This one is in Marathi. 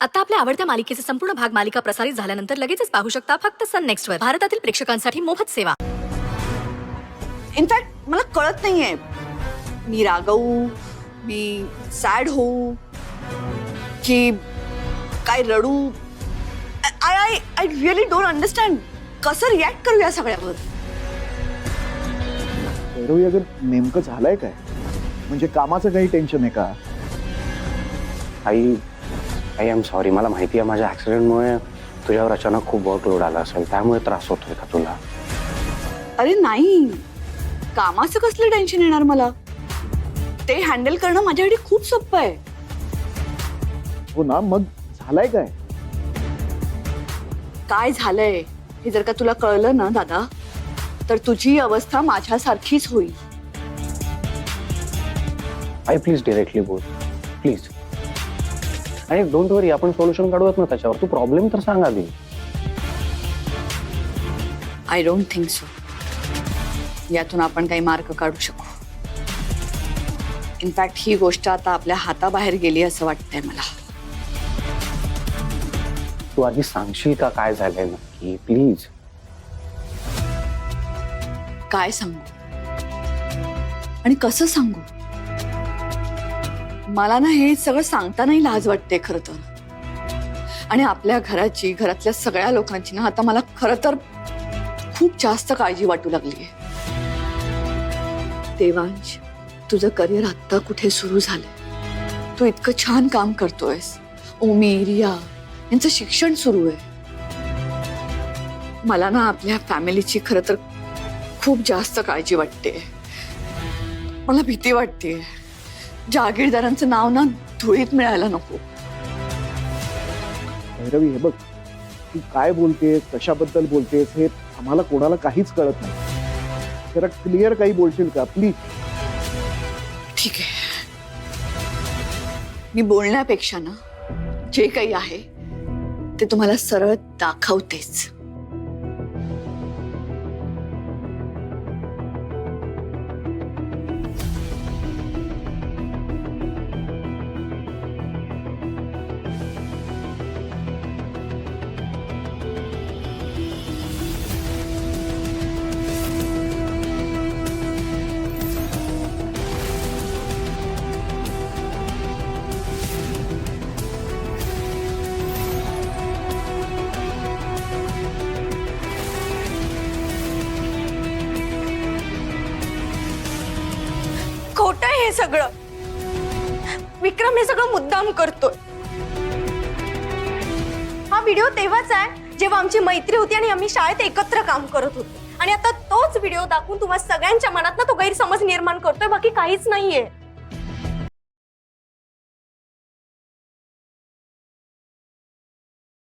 आता आपल्या आवडत्या मालिकेचे संपूर्ण भाग मालिका प्रसारित झाल्यानंतर लगेचच पाहू शकता फक्त सन नेक्स्ट वर. भारतातील प्रेक्षकांसाठी मोफत सेवा. इनफॅक्ट मला कळत नाहीये मी रागवू, मी सॅड होऊ की काय रडू. आय रिअली डोंट अंडरस्टँड कसं रिॲक्ट करू या सगळ्यावर. भैरवी अगर नेमकं झालंय काय, म्हणजे कामाचं काही टेन्शन आहे का? आई आई एम सॉरी. मला माहिती आहे माझ्या ऍक्सिडेंटमुळे तुझ्यावर अचानक खूप वर्कलोड आला असेल, त्यामुळे त्रास होतोय का तुला? अरे नाही, कामाचं कसलं टेन्शन येणार मला. ते हँडल करणं माझ्यासाठी खूप सोपं आहे. हो ना, मग झालंय काय? काय झालंय हे जर का तुला कळलं ना दादा, तर तुझी अवस्था माझ्यासारखीच होईल. आई प्लीज डिरेक्टली बोल प्लीज. आणि डोंट वरी, आपण सोल्युशन काढूयात ना त्याच्यावर. तू प्रॉब्लेम तर सांग आधी. आय डोंट थिंक सो यातून आपण काही मार्ग काढू शकू. इनफॅक्ट ही गोष्ट आता आपल्या हाताबाहेर गेली असं वाटतंय मला. तू आधी सांगशील का काय झालंय नक्की प्लीज? काय सांगू आणि कसं सांगू? मला ना हे सगळं सांगतानाही लाज वाटते खरं तर. आणि आपल्या घराची, घरातल्या सगळ्या लोकांची ना आता मला खरं तर खूप जास्त काळजी वाटू लागली आहे. देवांश, तुझं करिअर आत्ता कुठे सुरू झालंय. तू इतकं छान काम करतोयस. ओमी, रिया यांचं शिक्षण सुरू आहे. मला ना आपल्या फॅमिलीची खरं तर खूप जास्त काळजी वाटते. मला भीती वाटते जहागीरदारांचं नाव ना धुळीत मिळायला नको. भैरवी, हे बघ, तू काय बोलतेस, कशाबद्दल बोलतेस हे आम्हाला कोणाला काहीच कळत नाही. जरा क्लिअर काही बोलशील का प्लीज? ठीक आहे, मी बोलण्यापेक्षा ना जे काही आहे ते तुम्हाला सरळ दाखवतेच. खोटं आहे हे सगळं. विक्रम हे सगळं मुद्दाम करतोय. हा व्हिडिओ तेव्हाच आहे जेव्हा आमची मैत्री होती आणि आम्ही शाळेत एकत्र काम करत होतो. आणि आता तोच व्हिडिओ दाखवून तुम्हा सगळ्यांच्या मनात ना तो गैरसमज निर्माण करतोय, बाकी काहीच नाहीये.